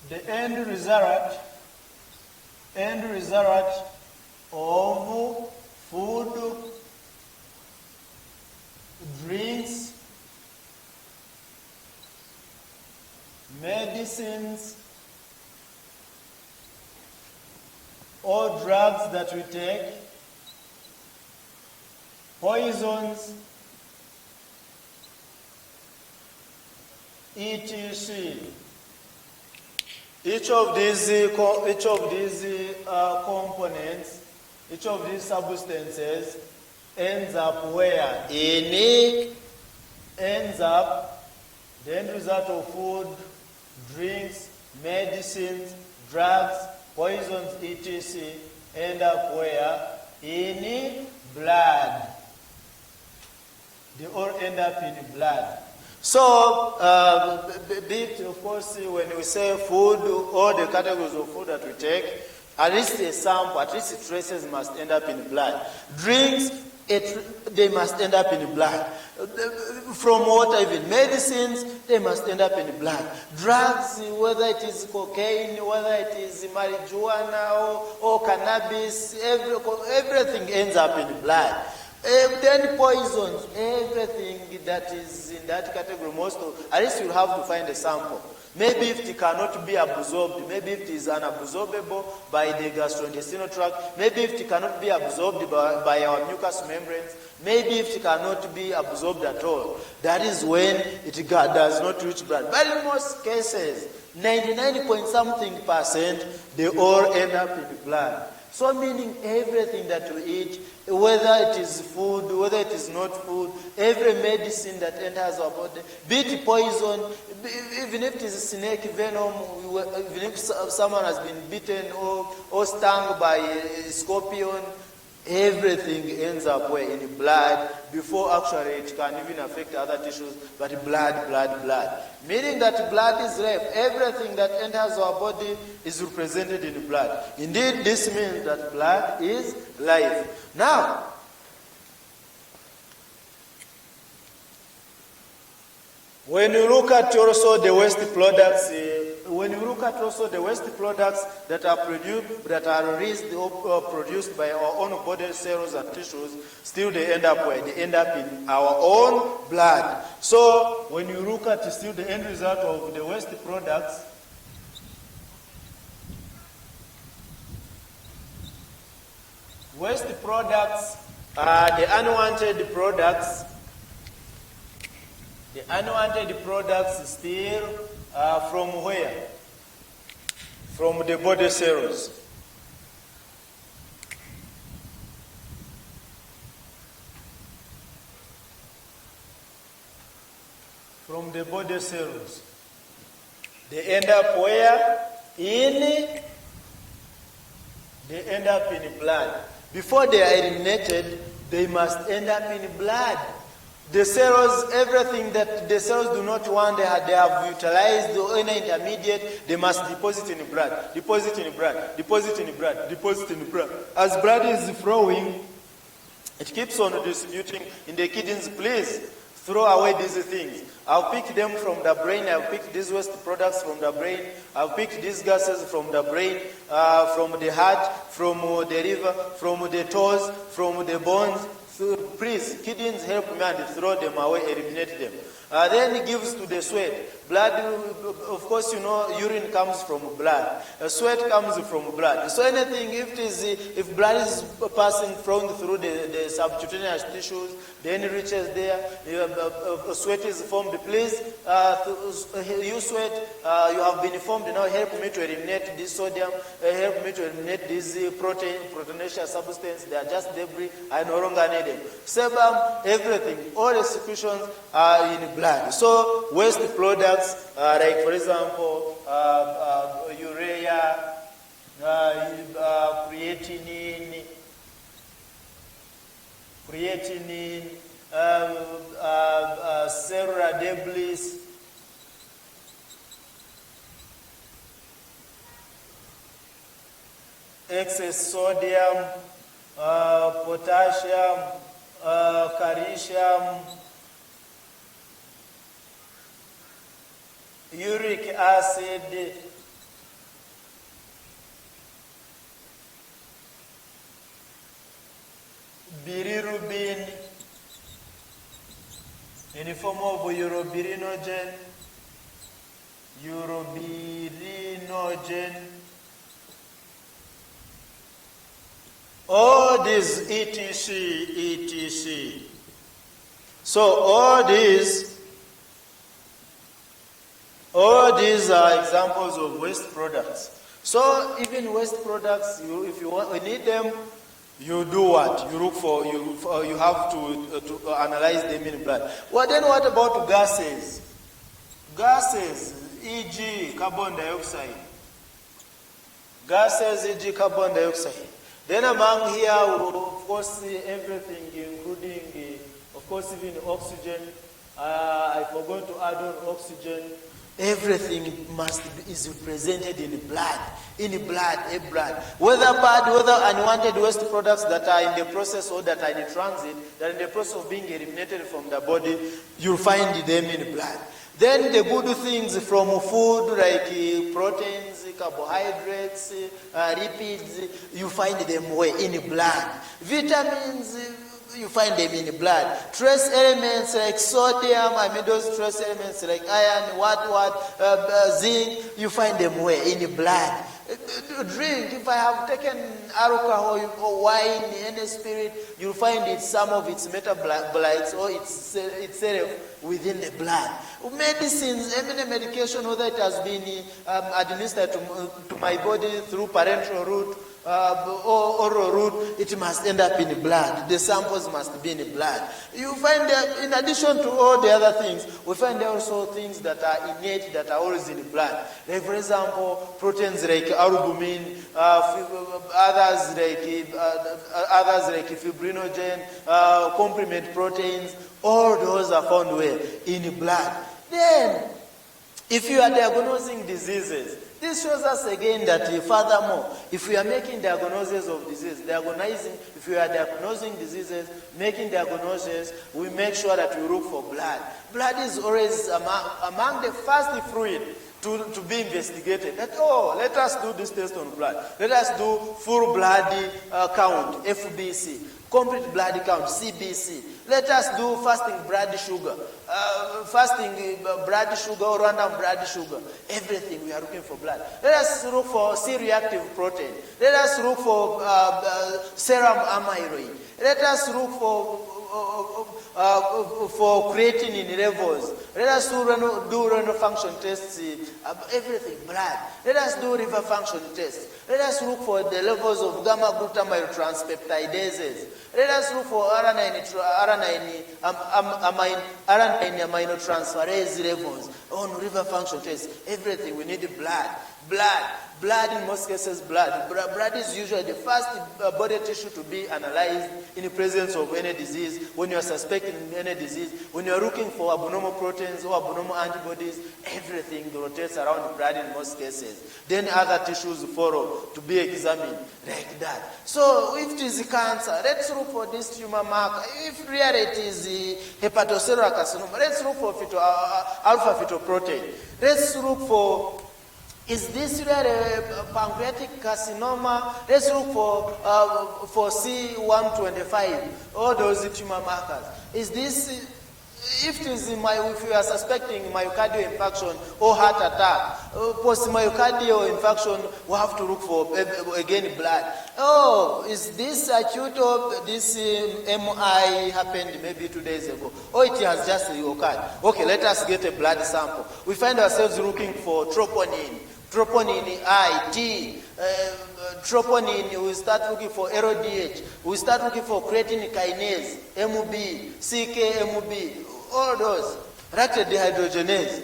the end result of food, drinks, medicines, or drugs that we take, poisons, etc. Each of these components, each of these substances ends up where? Ends up, the end result of food, drinks, medicines, drugs, poisons, etc. end up where? In blood. They all end up in blood. So, of course, when we say food, all the categories of food that we take, at least a sample, at least traces must end up in blood. Drinks, they must end up in blood. From water, even medicines, they must end up in blood. Drugs, whether it is cocaine, whether it is marijuana or cannabis, everything ends up in blood. Then poisons, everything that is in that category, at least you have to find a sample. Maybe if it cannot be absorbed, maybe if it is unabsorbable by the gastrointestinal tract, maybe if it cannot be absorbed by our mucous membranes, maybe if it cannot be absorbed at all, that is when it does not reach blood. But in most cases, 99.something%, they all end up in blood. So meaning everything that we eat, whether it is food, whether it is not food, every medicine that enters our body, be it poison, even if it is snake venom, even if someone has been bitten or stung by a scorpion, everything ends up where? In blood, before actually it can even affect other tissues, but blood. Meaning that blood is life. Everything that enters our body is represented in blood. Indeed, this means that blood is life. Now, when you look at also the waste products, that are released or produced by our own body cells and tissues, still they end up where? They end up in our own blood. So when you look at still the end result of the waste products, are the unwanted products. The unwanted products still from where? From the body cells. From the body cells. They end up where? They end up in blood. Before they are eliminated, they must end up in blood. The cells, everything that the cells do not want, they have utilized or any intermediate, they must deposit in blood. As blood is flowing, it keeps on distributing in the kidneys. Please throw away these things. I'll pick them from the brain. I'll pick these waste products from the brain. I'll pick these gases from the brain, from the heart, from the liver, from the toes, from the bones. So please, kidneys help me and throw them away, eliminate them. Then it gives to the sweat. Blood, of course, you know, urine comes from blood. Sweat comes from blood. So anything, if blood is passing through the subcutaneous tissues, then it reaches there, sweat is formed. Please, you sweat, you have been formed. Now help me to eliminate this sodium, help me to eliminate this proteinaceous substance. They are just debris. I no longer need them. Sebum, everything, all the secretions are in blood. So waste products, like for example, urea, creatinine, cellular debris, excess sodium, potassium, calcium, uric acid, bilirubin in the form of urobilinogen, all these etc. So all these are examples of waste products. So even waste products, if you need them, you do what? You look for. You have to analyze them in blood. Well, then what about gases? Gases, e.g., carbon dioxide. Gases, e.g., carbon dioxide. Then among here, of course, everything, including, of course, even oxygen. I forgot to add on oxygen. Everything is presented in blood, whether bad, whether unwanted waste products that are in the process or that are in transit, that are in the process of being eliminated from the body, you'll find them in blood. Then the good things from food like proteins, carbohydrates, lipids, you find them where? In blood. Vitamins, you find them in blood. Trace elements like sodium, those trace elements like iron, zinc, you find them where? In blood. Drink, if I have taken alcohol or wine, any spirit, you'll find some of its metabolites or itself within the blood. Medicines, any medication, whether it has been administered to my body through parenteral route, or oral route, it must end up in blood. The samples must be in blood. You find that in addition to all the other things, we find also things that are innate, that are always in blood. Like, for example, proteins like albumin, others like fibrinogen, complement proteins, all those are found where? In blood. Then, if you are diagnosing diseases, this shows us again that furthermore, if we are making diagnoses of disease, if we are diagnosing diseases, making diagnoses, we make sure that we look for blood. Blood is always among the first fluid to be investigated. Let us do this test on blood. Let us do full blood count, FBC. Complete blood count, CBC. Let us do fasting blood sugar. Or random blood sugar. Everything we are looking for blood. Let us look for C-reactive protein. Let us look for serum amyloid. Let us look for creatinine levels. Let us do renal function tests. Everything, blood. Let us do liver function tests. Let us look for the levels of gamma glutamyl transpeptidases. Let us look for alanine aminotransferase levels on liver function tests. Everything, we need blood. Blood, in most cases, blood. Blood is usually the first body tissue to be analyzed in the presence of any disease. When you are suspecting any disease, when you are looking for abnormal proteins or abnormal antibodies, everything rotates around the blood in most cases. Then other tissues follow to be examined like that. So if it is cancer, let's look for this tumor marker. If really it is hepatocellular carcinoma, let's look for alpha-fetoprotein. Let's look for, is this really pancreatic carcinoma? Let's look for C125, all those tumor markers. Is this, if you are suspecting myocardial infarction or heart attack, post-myocardial infarction, we have to look for, again, blood. Is this acute or this MI happened maybe 2 days ago? Or it has just occurred? Okay, let us get a blood sample. We find ourselves looking for troponin I, T, troponin, we start looking for LDH, we start looking for creatine kinase, MB, CKMB, all those, lactate dehydrogenase.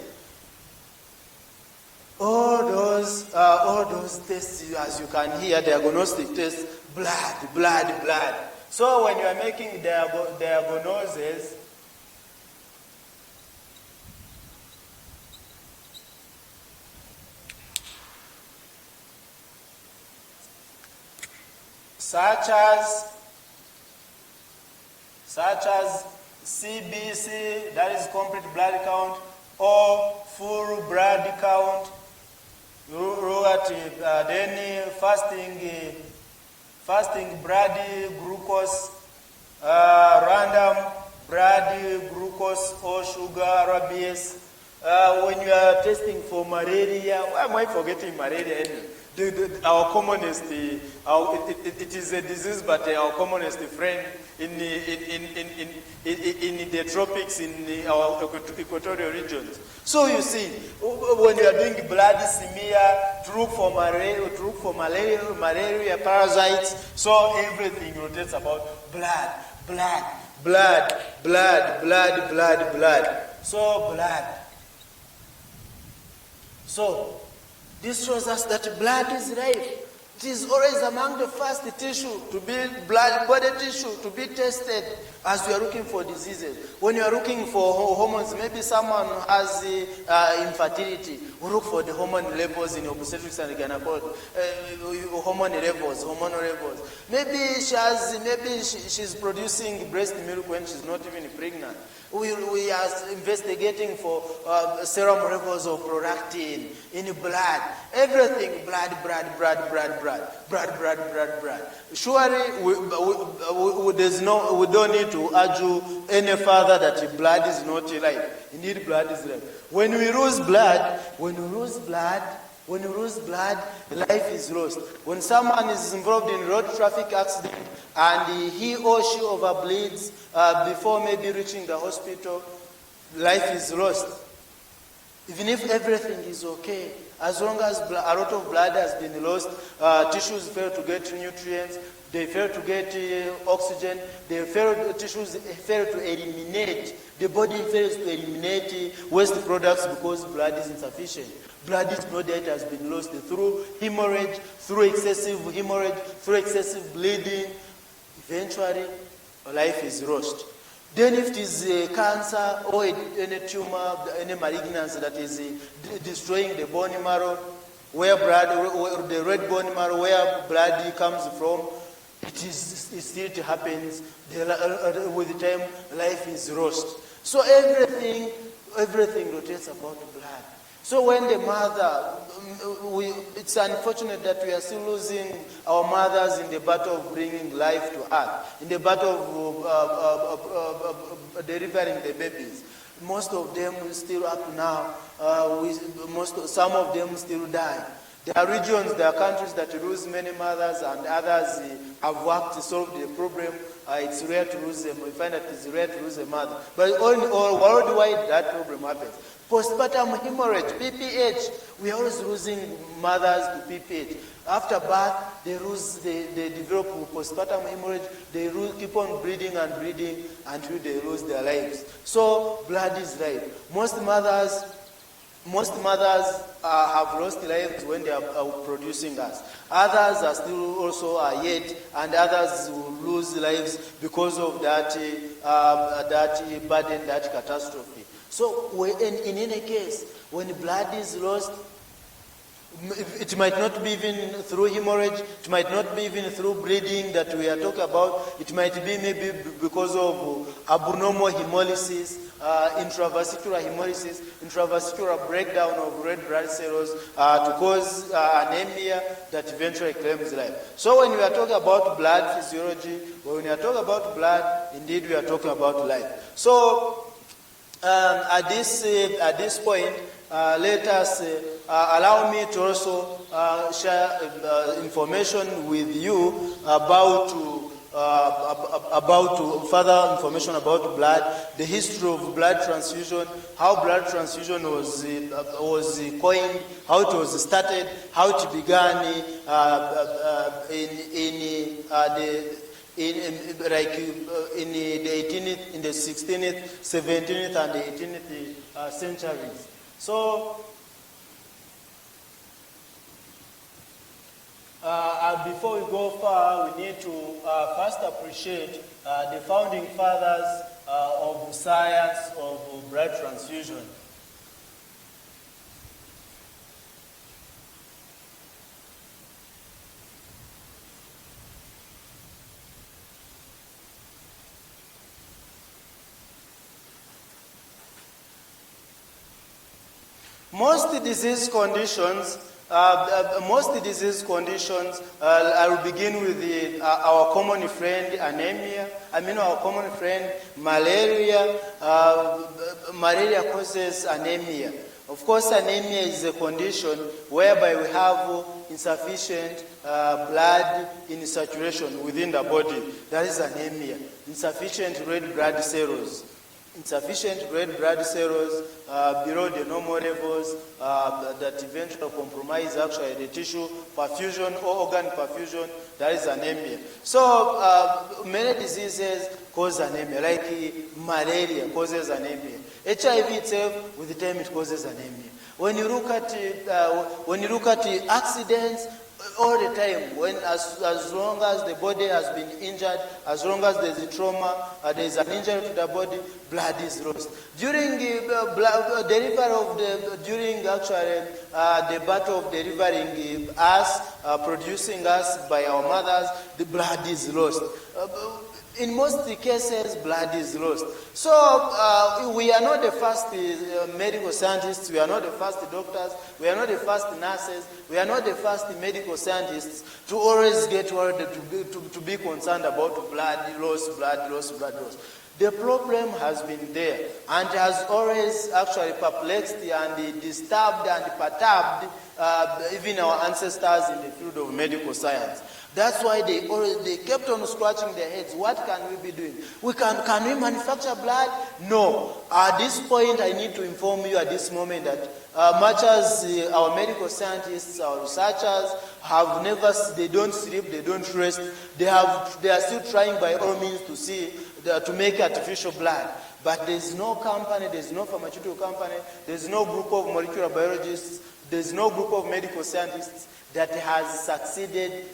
All those tests, as you can hear, diagnostic tests, blood. So when you are making diagnoses, such as CBC, that is complete blood count, or full blood count, then fasting blood glucose, random blood glucose or sugar, RBS. When you are testing for malaria, why am I forgetting malaria anyway? Our commonest, it is a disease, but our commonest friend in the tropics, in our equatorial regions. So you see, when you are doing blood smear, to look for malaria parasites, so everything rotates about blood. So blood. So this shows us that blood is life. It is always among the first tissue to be body tissue to be tested as we are looking for diseases. When you are looking for hormones, maybe someone has infertility. We look for the hormone levels in obstetrics and gynecology. Hormonal levels. Maybe she's producing breast milk when she's not even pregnant. We are investigating for serum levels of prolactin in blood. Everything, blood. Surely, we don't need to argue any further that blood is not life. Indeed, blood is life. When we lose blood, life is lost. When someone is involved in road traffic accident and he or she overbleeds before maybe reaching the hospital, life is lost. Even if everything is okay, as long as a lot of blood has been lost, tissues fail to get nutrients, they fail to get oxygen, tissues fail to eliminate, the body fails to eliminate waste products because blood is insufficient. Blood that has been lost through hemorrhage, through excessive bleeding. Eventually, life is lost. Then if it is cancer or any tumor, any malignancy that is destroying the bone marrow, the red bone marrow, where blood comes from, it still happens. With the time, life is lost. So everything rotates about blood. So when the mother, it's unfortunate that we are still losing our mothers in the battle of bringing life to earth, in the battle of delivering the babies. Most of them still up now, some of them still die. There are regions, there are countries that lose many mothers, and others have worked to solve the problem. It's rare to lose them. We find that it's rare to lose a mother. But worldwide, that problem happens. Postpartum hemorrhage, PPH. We are always losing mothers to PPH. After birth, they develop postpartum hemorrhage. They keep on bleeding until they lose their lives. So blood is life. Most mothers have lost lives when they are producing us. Others are still also yet, and others will lose lives because of that burden, that catastrophe. So in any case, when blood is lost, it might not be even through hemorrhage, it might not be even through bleeding that we are talking about, it might be maybe because of abnormal hemolysis, intravascular hemolysis, intravascular breakdown of red blood cells to cause anemia that eventually claims life. So when we are talking about blood physiology, when we are talking about blood, indeed we are talking about life. So at this point, let us allow me to also share information with you about further information about blood, the history of blood transfusion, how blood transfusion was coined, how it was started, how it began in the 16th, 17th, and the 18th centuries. So, before we go far, we need to first appreciate the founding fathers of science of blood transfusion. Most disease conditions Most disease conditions, I will begin with our common friend anemia. Our common friend malaria. Malaria causes anemia. Of course, anemia is a condition whereby we have insufficient blood in saturation within the body. That is anemia. Insufficient red blood cells. Insufficient red blood cells below the normal levels that eventually compromise actually the tissue perfusion or organ perfusion. That is anemia. So many diseases cause anemia, like malaria causes anemia. HIV itself, with the time, it causes anemia. When you look at accidents, all the time, as long as the body has been injured, as long as there's a trauma, there's an injury to the body, blood is lost. During the battle of delivering us, producing us by our mothers, the blood is lost. In most cases, blood is lost. So we are not the first medical scientists, we are not the first doctors, we are not the first nurses, we are not the first medical scientists to always get worried, to be concerned about blood loss. The problem has been there and has always actually perplexed and disturbed and perturbed even our ancestors in the field of medical science. That's why they kept on scratching their heads. What can we be doing? Can we manufacture blood? No. At this point, I need to inform you at this moment that much as our medical scientists, our researchers they don't sleep, they don't rest, they are still trying by all means to make artificial blood. But there's no company, there's no pharmaceutical company, there's no group of molecular biologists, there's no group of medical scientists that has succeeded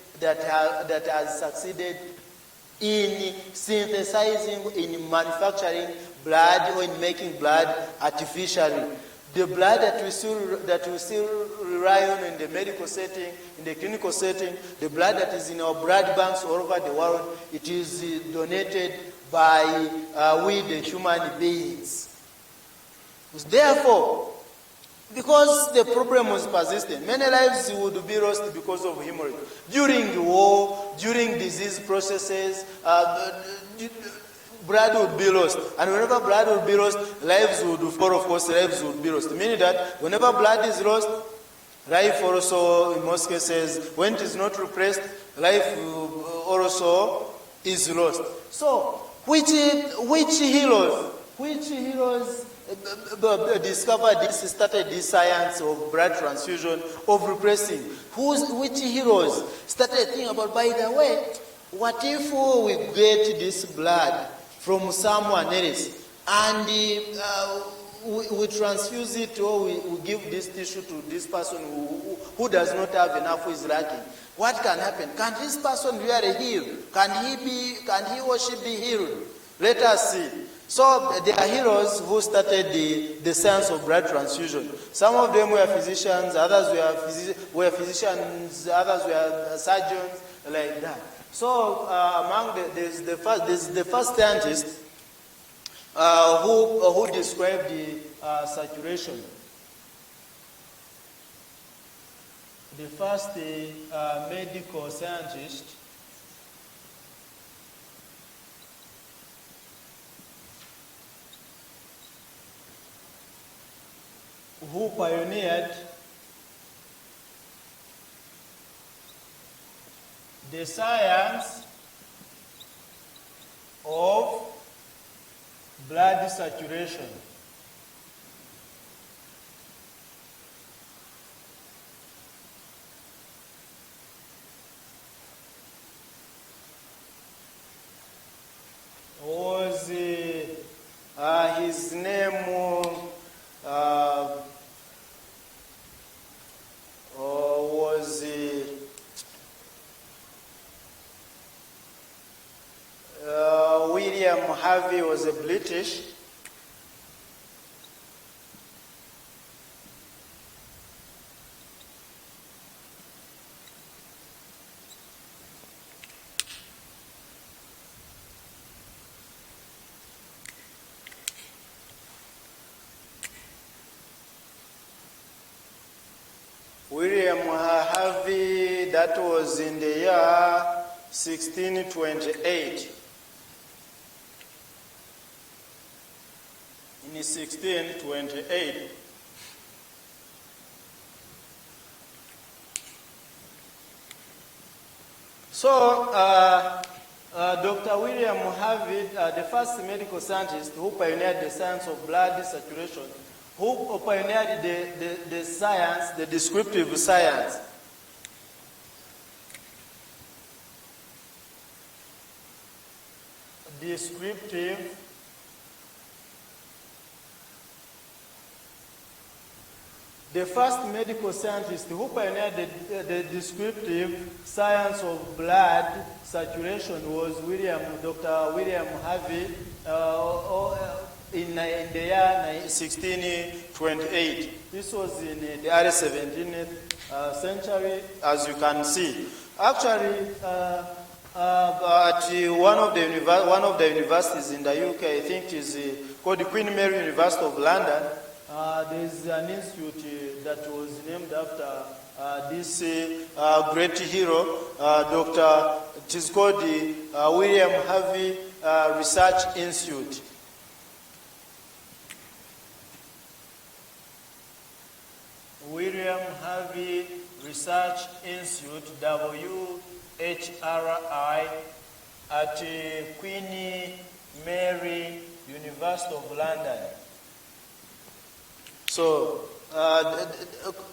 in synthesizing, in manufacturing blood or in making blood artificially. The blood that we still rely on in the medical setting, in the clinical setting, the blood that is in our blood banks all over the world, it is donated by we the human beings. Therefore, because the problem was persistent, many lives would be lost because of hemorrhage. During war, during disease processes, blood would be lost. And whenever blood would be lost, lives would fall, of course, lives would be lost. Meaning that whenever blood is lost, life also, in most cases, when it is not replaced, life also is lost. So, which heroes started this science of blood transfusion, of replacing? Which heroes started thinking about, by the way, what if we get this blood from someone else and we transfuse it, or we give this tissue to this person who does not have enough, who is lacking? What can happen? Can this person really heal? Can he or she be healed? Let us see. So there are heroes who started the science of blood transfusion. Some of them were physicians, others were physicians, others were surgeons, like that. So there's the first scientist who described the saturation. The first medical scientist who pioneered the science of blood saturation. Was his name was William Harvey, was a British. William Harvey, that was in the year 1628. In 1628. So, Dr. William Harvey, the first medical scientist who pioneered the science of blood circulation, who pioneered the science, the descriptive science. The first medical scientist who pioneered the descriptive science of blood circulation was Dr. William Harvey in the year 1628. This was in the early 17th century, as you can see. Actually, at one of the universities in the UK, I think it is called the Queen Mary University of London, there's an institute that was named after this great hero, it is called the William Harvey Research Institute. William Harvey Research Institute, WHRI, at Queen Mary University of London. So,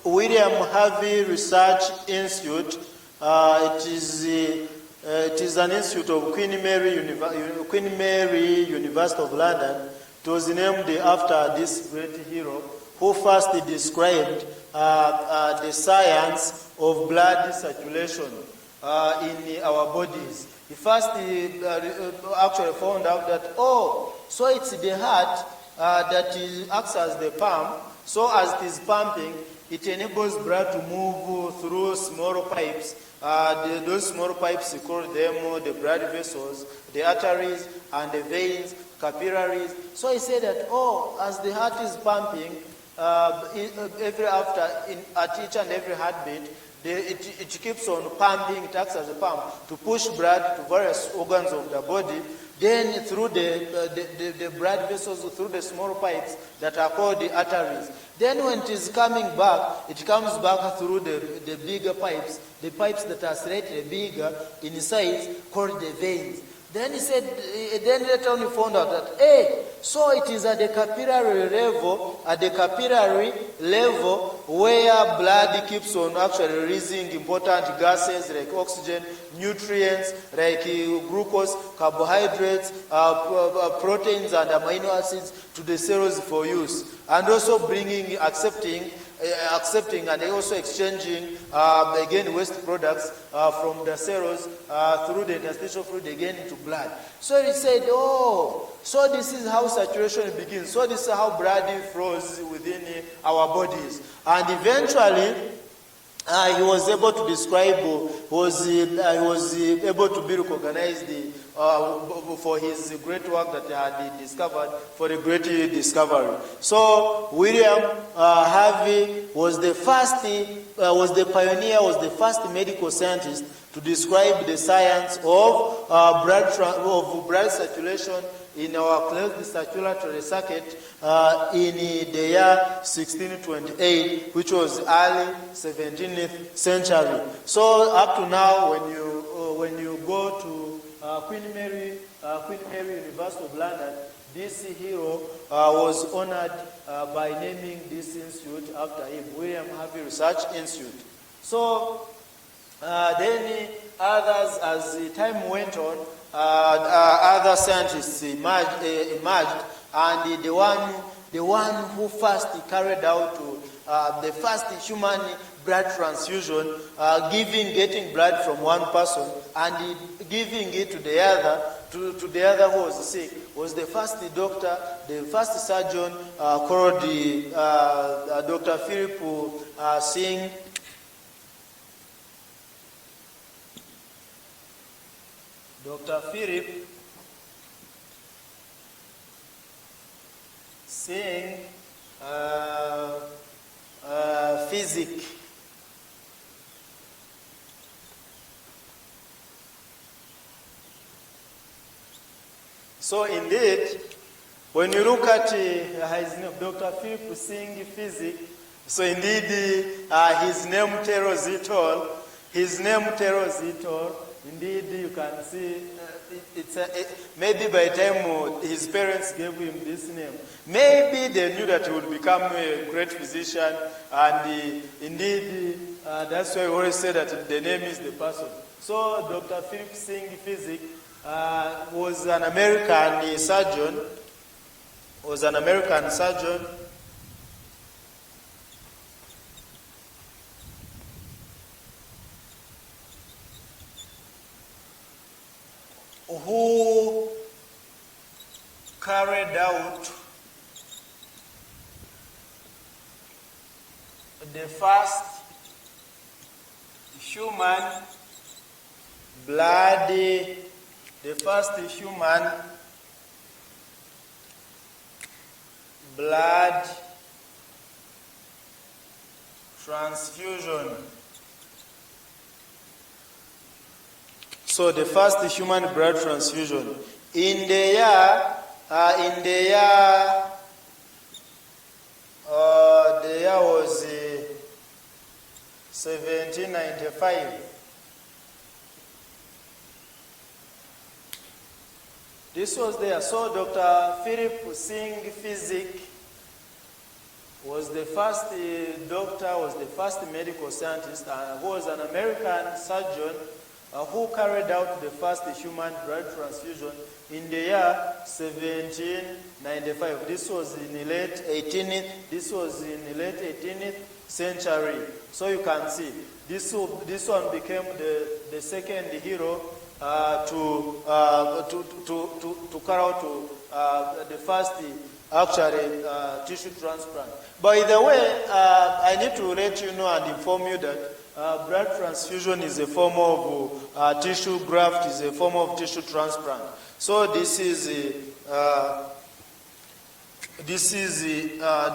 William Harvey Research Institute, it is an institute of Queen Mary University of London. It was named after this great hero who first described the science of blood circulation in our bodies. He first actually found out that, so it's the heart that acts as the pump. So as it is pumping, it enables blood to move through small pipes. Those small pipes, we call them the blood vessels, the arteries and the veins, capillaries. So he said that, as the heart is pumping, at each and every heartbeat, it keeps on pumping, it acts as a pump to push blood to various organs of the body. Then through the blood vessels, through the small pipes that are called the arteries. Then when it is coming back, it comes back through the bigger pipes, the pipes that are slightly bigger in size, called the veins. Then he said, then later on he found out that, so it is at the capillary level where blood keeps on actually releasing important gases like oxygen, nutrients like glucose, carbohydrates, proteins and amino acids to the cells for use. And also accepting and also exchanging again waste products from the cells through the interstitial fluid again into blood. So he said, so this is how saturation begins. So this is how blood flows within our bodies. And eventually, he was able to describe, he was able to be recognized for his great work that he had discovered, for the great discovery. So William Harvey was the first, was the pioneer, was the first medical scientist to describe the science of blood circulation in our closed circulatory circuit in the year 1628, which was early 17th century. So up to now, when you go to Queen Mary University of London, this hero was honored by naming this institute after him, William Harvey Research Institute. So then others, as the time went on, other scientists emerged, and the one who first carried out the first human blood transfusion, getting blood from one person and giving it to the other, to the other who was sick, was the first doctor, the first surgeon called Dr. Philsingh. Dr. Philsingh Physique. So indeed, when you look at his name, Dr. Philsingh Physique, so indeed his name tells it all. His name tells it all. Indeed, you can see maybe by the time his parents gave him this name, maybe they knew that he would become a great physician, and indeed that's why we always say that the name is the person. So Dr. Philsingh Physique was an American surgeon. Who carried out the first human blood transfusion. So the first human blood transfusion in the year was 1795. This was there. So Dr. Philsingh Physique was the first doctor, was the first medical scientist, who was an American surgeon who carried out the first human blood transfusion in the year 1795. This was in the late 18th century. So you can see this one became the second hero to carry out the first actually tissue transplant. By the way, I need to let you know and inform you that blood transfusion is a form of tissue graft, is a form of tissue transplant. So this is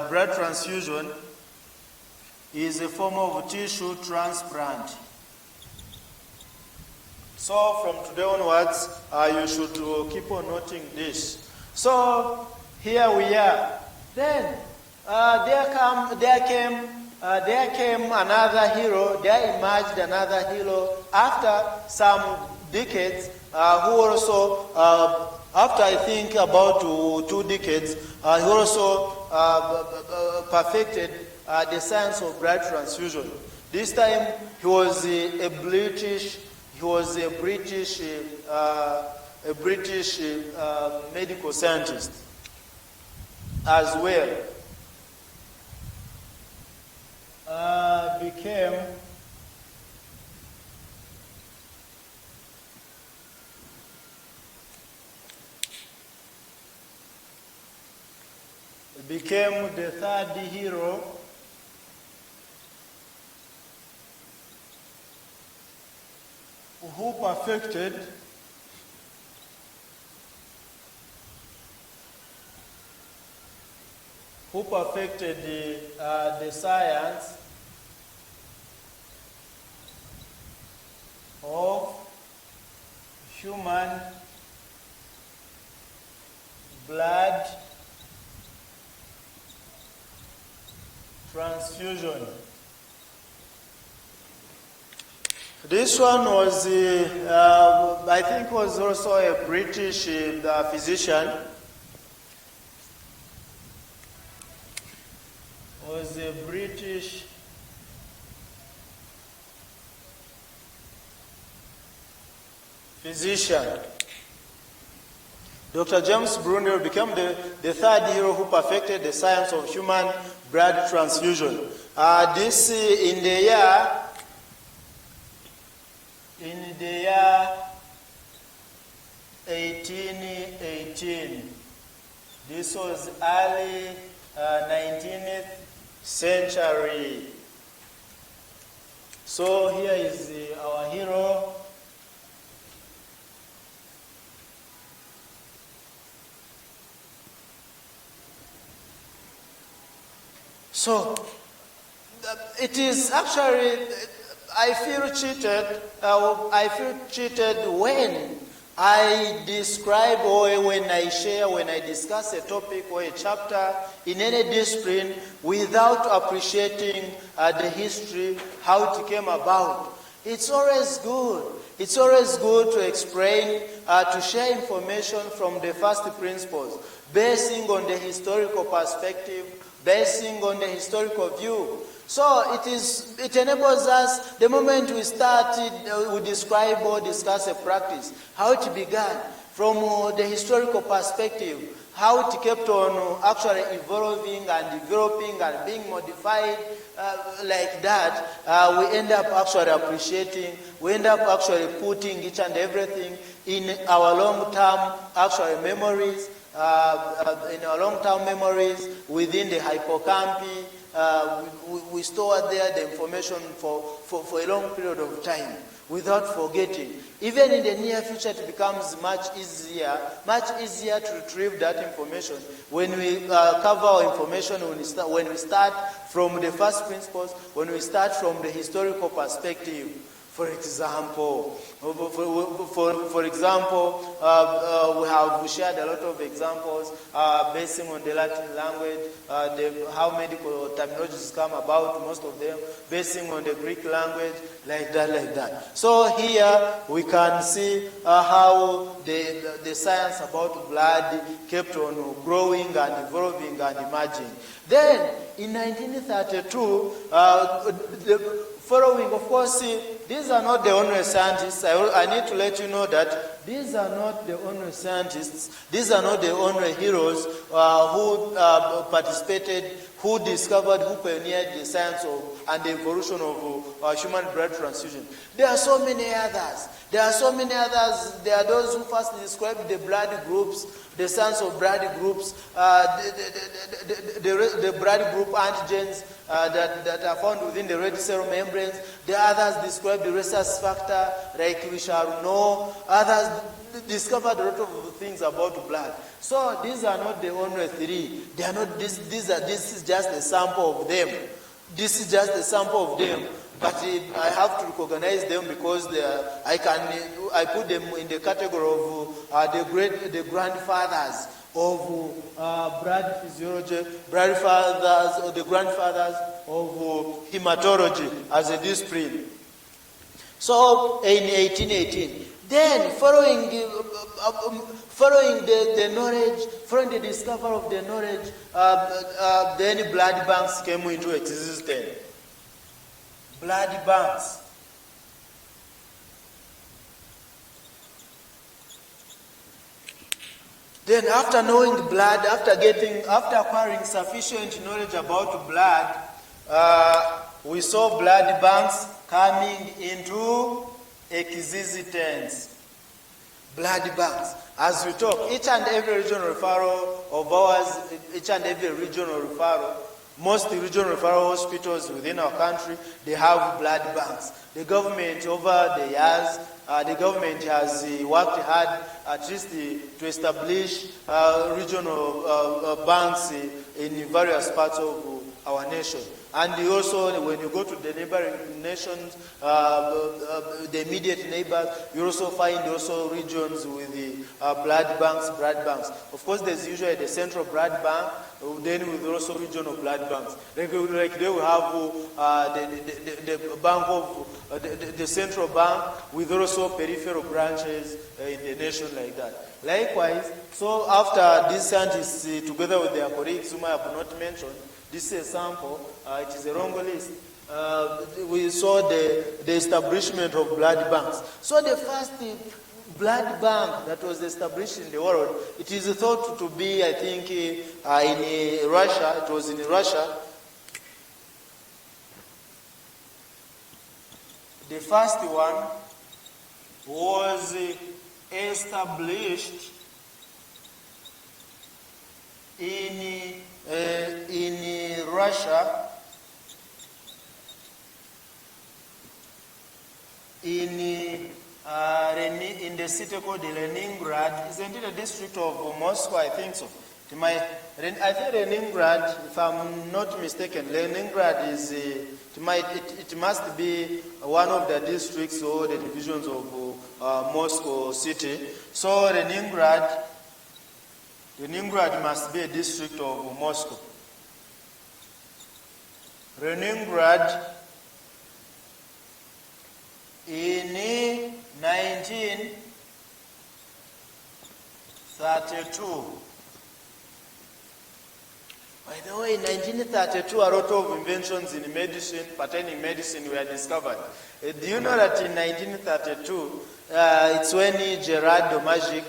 blood transfusion is a form of tissue transplant. So from today onwards, you should keep on noting this. So here we are. Then there came another hero. There emerged another hero after some decades, who also, after I think about 2 decades, he also perfected the science of blood transfusion. This time he was a British medical scientist as well. Became the third hero who perfected the science of human blood transfusion. This one was, I think, was also a British physician. Was a British physician. Dr. James Bruno became the third hero who perfected the science of human blood transfusion. This in the year 1818. This was early 19th century. So here is our hero. So it is actually, I feel cheated when I describe, or when I share, when I discuss a topic or a chapter in any discipline without appreciating the history, how it came about. It's always good. It's always good to explain, to share information from the first principles, basing on the historical perspective, basing on the historical view. So it enables us, the moment we started, we describe or discuss a practice, how it began, from the historical perspective, how it kept on actually evolving and developing and being modified like that, we end up actually appreciating, we end up actually putting each and everything in our long-term actual memories, within the hippocampi. We store there the information for a long period of time without forgetting. Even in the near future, it becomes much easier to retrieve that information when we cover our information, when we start from the first principles, when we start from the historical perspective. For example, we have shared a lot of examples basing on the Latin language, how medical terminologies come about, most of them, basing on the Greek language, like that. So here we can see how the science about blood kept on growing and evolving and emerging. Then, in 1932, following, of course, these are not the only scientists. I need to let you know that these are not the only scientists. These are not the only heroes who participated, who discovered, who pioneered the science of and the evolution of human blood transfusion. There are so many others. There are those who first described the blood groups, the science of blood groups, the blood group antigens that are found within the red cell membranes. The others described the rhesus factor, like we shall know. Others discovered a lot of things about blood. So these are not the only three. They are not. This is just a sample of them. This is just a sample of them. But I have to recognize them because I put them in the category of the grandfathers of blood physiology, the grandfathers of hematology as a discipline. So in 1818, then following the knowledge, following the discovery of the knowledge, then blood banks came into existence. Blood banks. Then after knowing blood, after acquiring sufficient knowledge about blood, we saw blood banks coming into existence. Blood banks. As we talk, each and every regional referral of ours, most regional referral hospitals within our country, they have blood banks. The government over the years, the government has worked hard at least to establish regional banks in various parts of our nation. And also, when you go to the neighboring nations, the immediate neighbors, you also find also regions with the blood banks. Of course, there's usually the central blood bank, then with also regional blood banks. Like they will have the bank of the central bank with also peripheral branches in the nation like that. Likewise, so after these scientists, together with their colleagues whom I have not mentioned, this is a sample, it is a long list. We saw the establishment of blood banks. So the first blood bank that was established in the world, it is thought to be, I think, in Russia. It was in Russia. The first one was established in Russia, in the city called Leningrad. It's in the district of Moscow, I think so. I think Leningrad, if I'm not mistaken, Leningrad is, it must be one of the districts or the divisions of Moscow city. So Leningrad must be a district of Moscow. Leningrad in 1932. By the way, in 1932, a lot of inventions in medicine, pertaining medicine, were discovered. Do you know that in 1932, it's when Gerard de Magic,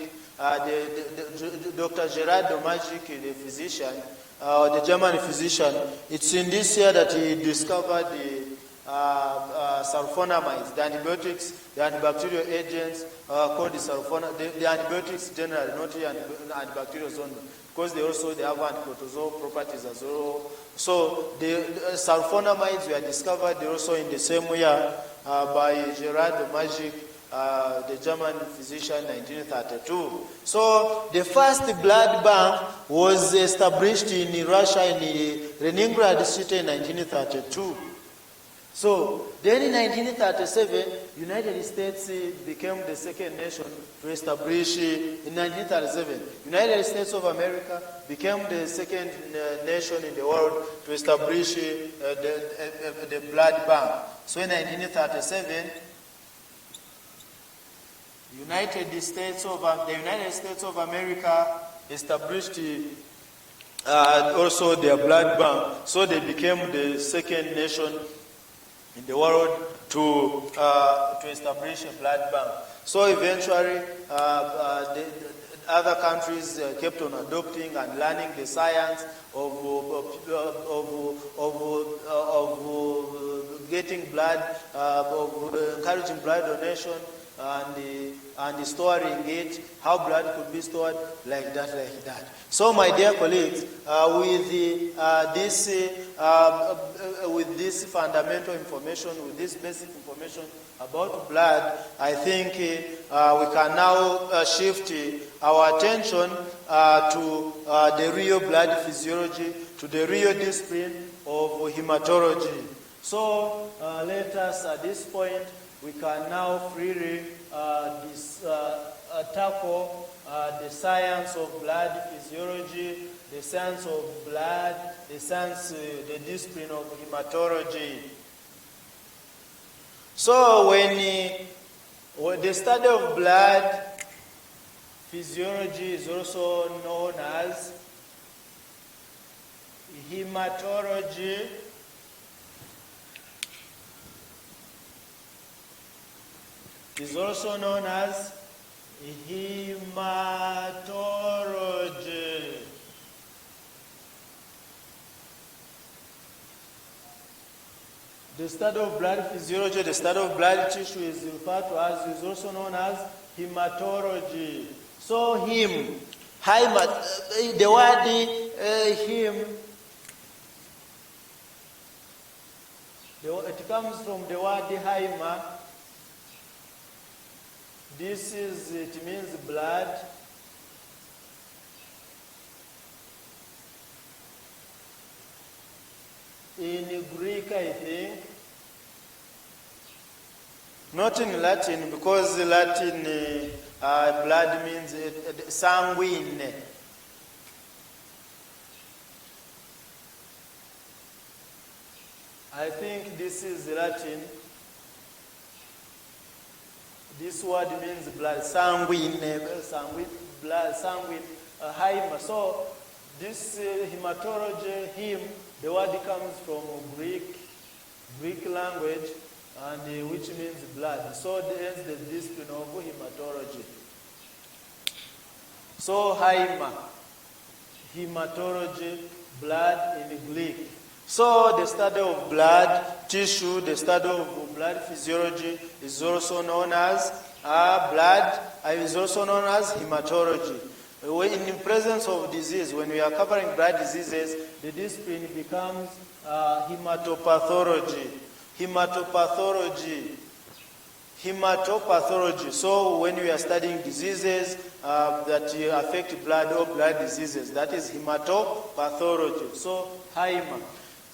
Dr. Gerard de Magic, the physician, the German physician, it's in this year that he discovered the sulfonamides, the antibiotics, the antibacterial agents called the sulfonamides, the antibiotics generally, not the antibacterials only, because they have antiprotozoal properties as well. So the sulfonamides were discovered also in the same year by Gerard de Magic, the German physician, 1932. So the first blood bank was established in Russia in Leningrad city in 1932. So then in 1937, United States became the second nation to establish, in 1937, United States of America became the second nation in the world to establish the blood bank. So in 1937, the United States of America established also their blood bank. So they became the second nation in the world to establish a blood bank. So eventually, the other countries kept on adopting and learning the science of getting blood, of encouraging blood donation, and storing it, how blood could be stored, like that. So, my dear colleagues, with this fundamental information, with this basic information about blood, I think we can now shift our attention to the real blood physiology, to the real discipline of hematology. So, let us, at this point, we can now freely tackle the science of blood physiology, the science of blood, the discipline of hematology. So when the study of blood physiology is also known as hematology. Is also known as hematology. The study of blood physiology, the study of blood tissue is referred to as, is also known as hematology. So the word heme, it comes from the word haima. It means blood. In Greek, I think. Not in Latin, because Latin blood means sanguine. I think this is Latin. This word means blood, sanguine, blood, sanguine, haima. So this hematology, the word comes from Greek language, and which means blood. So there's the discipline of hematology. So hematology, blood in Greek. So the study of blood tissue, the study of blood physiology is also known as is also known as hematology. In the presence of disease, when we are covering blood diseases, the discipline becomes hematopathology. So when we are studying diseases that affect blood or blood diseases, that is hematopathology. So hema.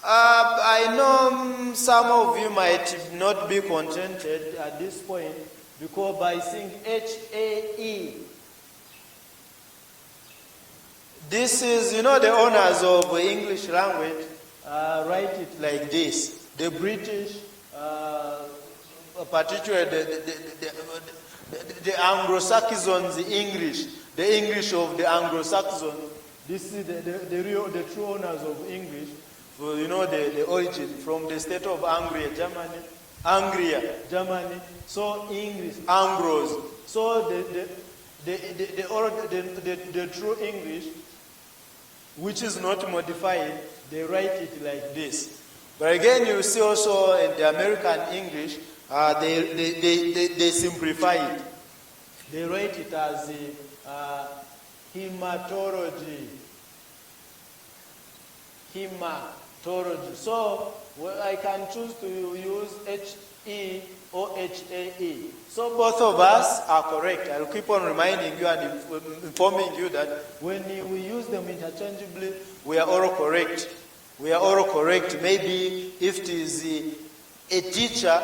I know some of you might not be contented at this point because by saying HAE. This is, the owners of English language write it like this. The British, particularly the Anglo-Saxons English, the English of the Anglo-Saxons. This is the true owners of English. So, the origin from the state of Angria, Germany. So English, Anglos. So the true English, which is not modified, they write it like this. But again, you see also in the American English, they simplify it. They write it as hematology. Hematology. So I can choose to use HE or HAE. So both of us are correct. I'll keep on reminding you and informing you that when we use them interchangeably, we are all correct. We are all correct. Maybe if it is a teacher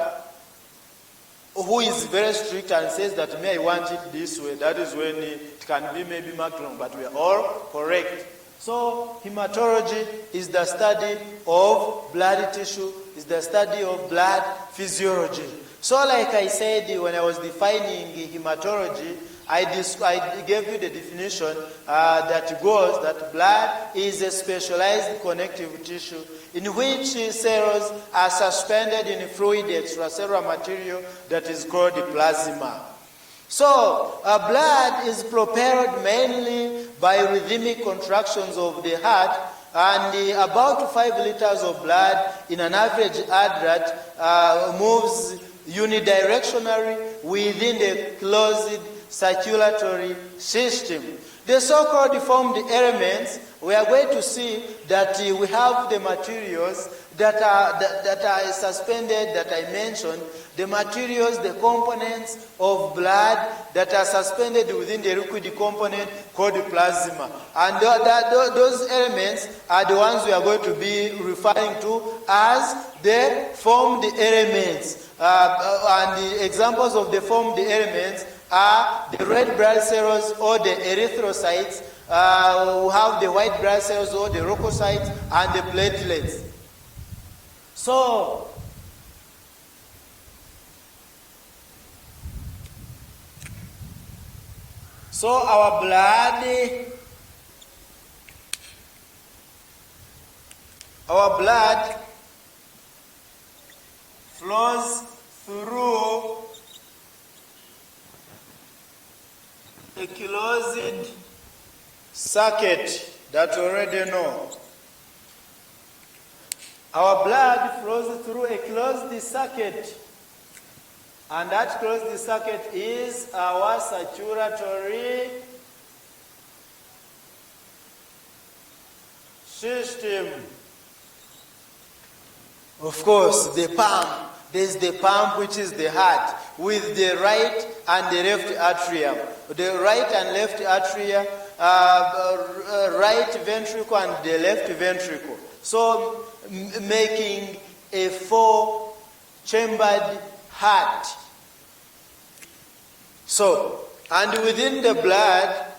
who is very strict and says that, I want it this way, that is when it can be maybe marked wrong, but we are all correct. So hematology is the study of blood tissue, is the study of blood physiology. So like I said, when I was defining hematology, I gave you the definition that goes that blood is a specialized connective tissue in which cells are suspended in fluid extracellular material that is called plasma. So blood is propelled mainly by rhythmic contractions of the heart, and about 5 liters of blood in an average adult moves unidirectionally within the closed circulatory system. The so-called formed elements, we are going to see that we have the materials that are suspended, that I mentioned, the materials, the components of blood that are suspended within the liquid component called plasma. And those elements are the ones we are going to be referring to as the formed elements. And the examples of the formed elements are the red blood cells or the erythrocytes, who have the white blood cells or the leukocytes, and the platelets. So our blood flows through a closed circuit that you already know. Our blood flows through a closed circuit, and that closed circuit is our circulatory system. Of course, the pump. There's the pump, which is the heart, with the right and the left atrium. The right and left atria, right ventricle and the left ventricle. So making a 4-chambered heart. So, and within the blood,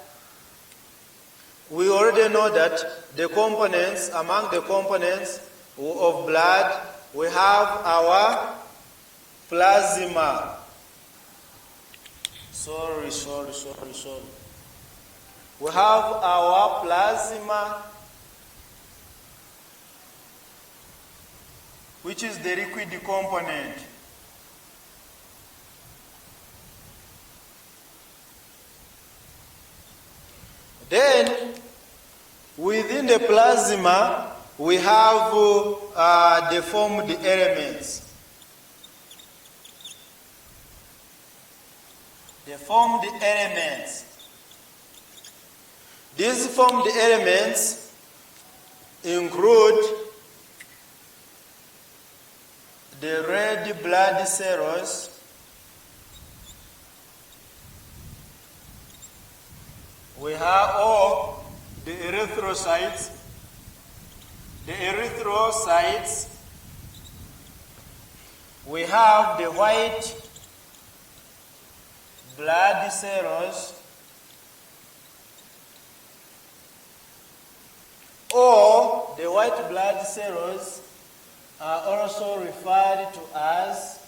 we already know that the components, among the components of blood, we have our plasma. Sorry. We have our plasma, which is the liquid component. Then, within the plasma, we have the formed elements. The formed elements. These formed elements include the red blood cells, we have all the erythrocytes. The erythrocytes, we have the white blood cells or the white blood cells are also referred to as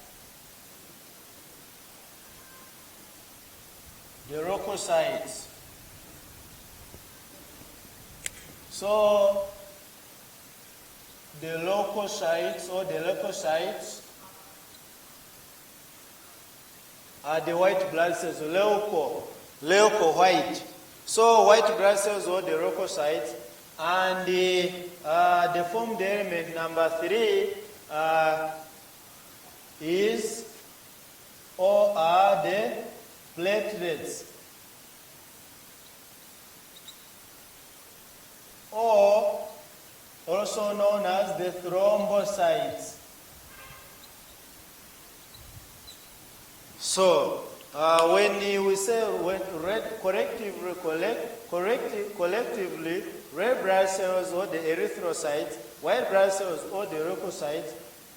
the leukocytes. So the leukocytes are the white blood cells, leuco white. So white blood cells or the leukocytes, and the formed element number 3 is or are the platelets, or also known as the thrombocytes. So when we say collectively, red blood cells or the erythrocytes, white blood cells or the leukocytes,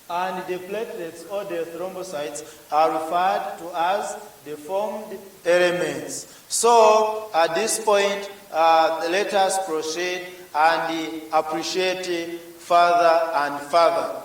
and the platelets or the thrombocytes are referred to as the formed elements. So at this point, let us proceed and appreciate further and further.